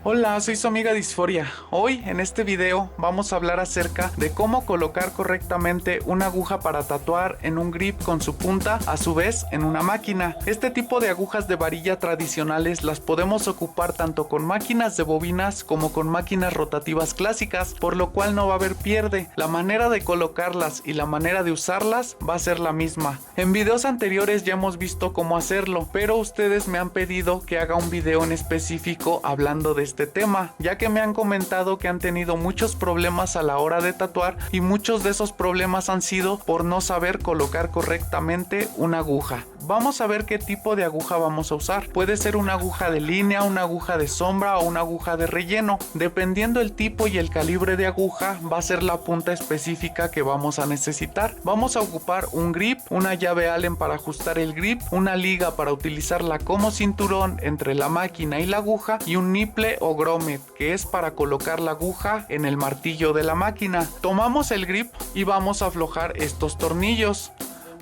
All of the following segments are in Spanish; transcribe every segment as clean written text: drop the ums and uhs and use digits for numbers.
Hola, soy su amiga Disforia. Hoy en este video vamos a hablar acerca de cómo colocar correctamente una aguja para tatuar en un grip con su punta, a su vez en una máquina. Este tipo de agujas de varilla tradicionales las podemos ocupar tanto con máquinas de bobinas como con máquinas rotativas clásicas, por lo cual no va a haber pierde. La manera de colocarlas y la manera de usarlas va a ser la misma. En videos anteriores ya hemos visto cómo hacerlo, pero ustedes me han pedido que haga un video en específico hablando de este tema, ya que me han comentado que han tenido muchos problemas a la hora de tatuar y muchos de esos problemas han sido por no saber colocar correctamente una aguja. Vamos a ver qué tipo de aguja vamos a usar. Puede ser una aguja de línea, una aguja de sombra o una aguja de relleno. Dependiendo el tipo y el calibre de aguja, va a ser la punta específica que vamos a necesitar. Vamos a ocupar un grip, una llave Allen para ajustar el grip, una liga para utilizarla como cinturón entre la máquina y la aguja y un nipple o grommet, que es para colocar la aguja en el martillo de la máquina. Tomamos el grip y vamos a aflojar estos tornillos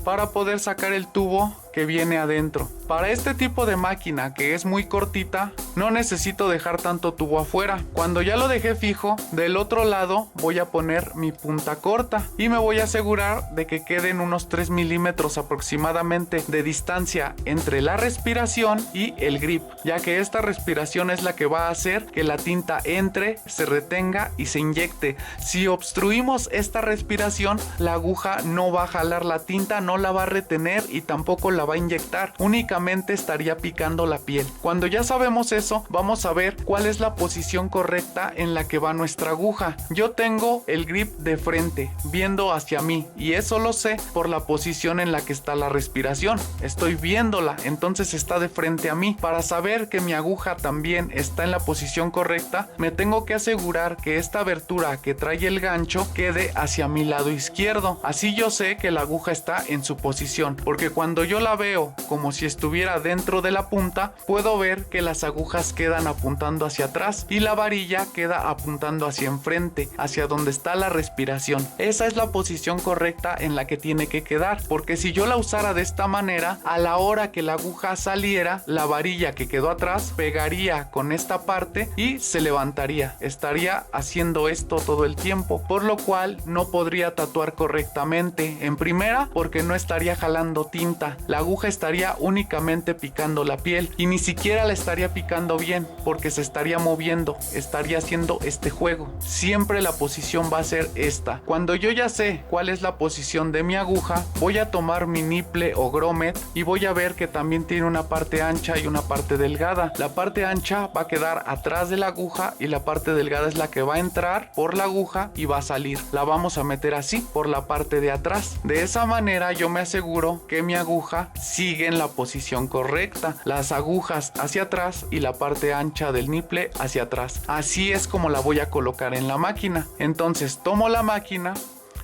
para poder sacar el tubo que viene adentro. Para este tipo de máquina que es muy cortita, no necesito dejar tanto tubo afuera. Cuando ya lo dejé fijo, del otro lado voy a poner mi punta corta y me voy a asegurar de que queden unos 3 milímetros aproximadamente de distancia entre la respiración y el grip, ya que esta respiración es la que va a hacer que la tinta entre, se retenga y se inyecte. Si obstruimos esta respiración, la aguja no va a jalar la tinta, no la va a retener y tampoco la va a inyectar, únicamente estaría picando la piel. Cuando ya sabemos eso, vamos a ver cuál es la posición correcta en la que va nuestra aguja. Yo tengo el grip de frente, viendo hacia mí, y eso lo sé por la posición en la que está la respiración. Estoy viéndola, entonces está de frente a mí. Para saber que mi aguja también está en la posición correcta, me tengo que asegurar que esta abertura que trae el gancho quede hacia mi lado izquierdo. Así yo sé que la aguja está en su posición, porque cuando yo la veo como si estuviera dentro de la punta, puedo ver que las agujas quedan apuntando hacia atrás y la varilla queda apuntando hacia enfrente, hacia donde está la respiración. Esa es la posición correcta en la que tiene que quedar, porque si yo la usara de esta manera, a la hora que la aguja saliera, la varilla que quedó atrás pegaría con esta parte y se levantaría. Estaría haciendo esto todo el tiempo, por lo cual no podría tatuar correctamente. En primera, porque no estaría jalando tinta, la aguja estaría únicamente picando la piel y ni siquiera la estaría picando bien, porque se estaría moviendo, estaría haciendo este juego. Siempre la posición va a ser esta. Cuando yo ya sé cuál es la posición de mi aguja, voy a tomar mi nipple o grommet y voy a ver que también tiene una parte ancha y una parte delgada. La parte ancha va a quedar atrás de la aguja y la parte delgada es la que va a entrar por la aguja y va a salir. La vamos a meter así por la parte de atrás. De esa manera yo me aseguro que mi aguja sigue en la posición correcta, las agujas hacia atrás y la parte ancha del nipple hacia atrás. Así es como la voy a colocar en la máquina. Entonces tomo la máquina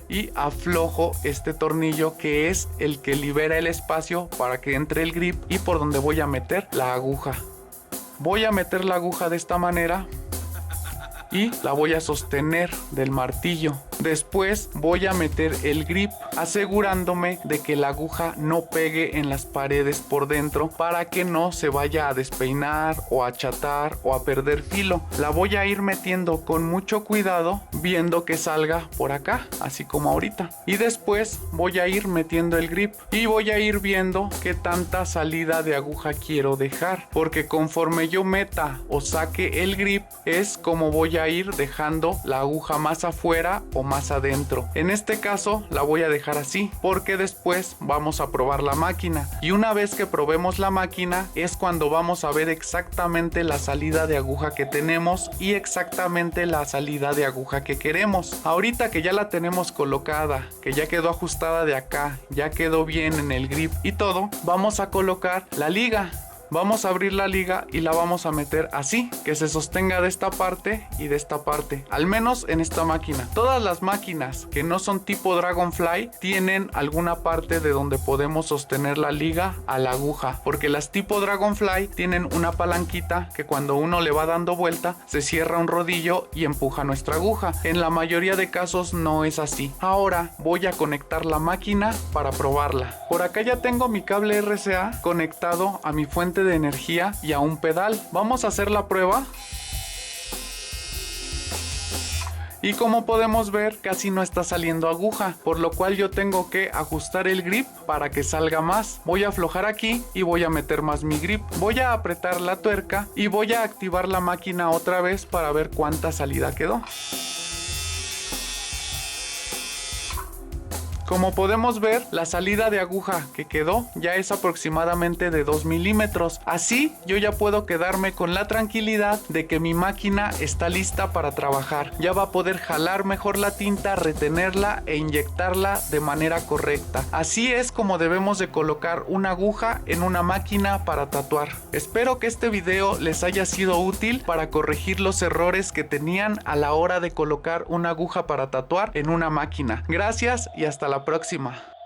y aflojo este tornillo, que es el que libera el espacio para que entre el grip y por donde voy a meter la aguja. Voy a meter la aguja de esta manera y la voy a sostener del martillo. Después voy a meter el grip, asegurándome de que la aguja no pegue en las paredes por dentro para que no se vaya a despeinar o a achatar o a perder filo. La voy a ir metiendo con mucho cuidado, viendo que salga por acá, así como ahorita. Y después voy a ir metiendo el grip y voy a ir viendo qué tanta salida de aguja quiero dejar, porque conforme yo meta o saque el grip es como voy a ir dejando la aguja más afuera o más adentro. En este caso la voy a dejar así, porque después vamos a probar la máquina, y una vez que probemos la máquina es cuando vamos a ver exactamente la salida de aguja que tenemos y exactamente la salida de aguja que queremos. Ahorita que ya la tenemos colocada, que ya quedó ajustada de acá, ya quedó bien en el grip y todo, vamos a colocar la liga. Vamos a abrir la liga y la vamos a meter así, que se sostenga de esta parte y de esta parte, al menos en esta máquina. Todas las máquinas que no son tipo Dragonfly tienen alguna parte de donde podemos sostener la liga a la aguja, porque las tipo Dragonfly tienen una palanquita que cuando uno le va dando vuelta se cierra un rodillo y empuja nuestra aguja. En la mayoría de casos no es así. Ahora voy a conectar la máquina para probarla. Por acá ya tengo mi cable RCA conectado a mi fuente de energía y a un pedal. Vamos a hacer la prueba. Y como podemos ver, casi no está saliendo aguja, por lo cual yo tengo que ajustar el grip para que salga más. Voy a aflojar aquí y voy a meter más mi grip. Voy a apretar la tuerca y voy a activar la máquina otra vez para ver cuánta salida quedó. Como podemos ver, la salida de aguja que quedó ya es aproximadamente de 2 milímetros. Así yo ya puedo quedarme con la tranquilidad de que mi máquina está lista para trabajar. Ya va a poder jalar mejor la tinta, retenerla e inyectarla de manera correcta. Así es como debemos de colocar una aguja en una máquina para tatuar. Espero que este video les haya sido útil para corregir los errores que tenían a la hora de colocar una aguja para tatuar en una máquina. Gracias y hasta la próxima.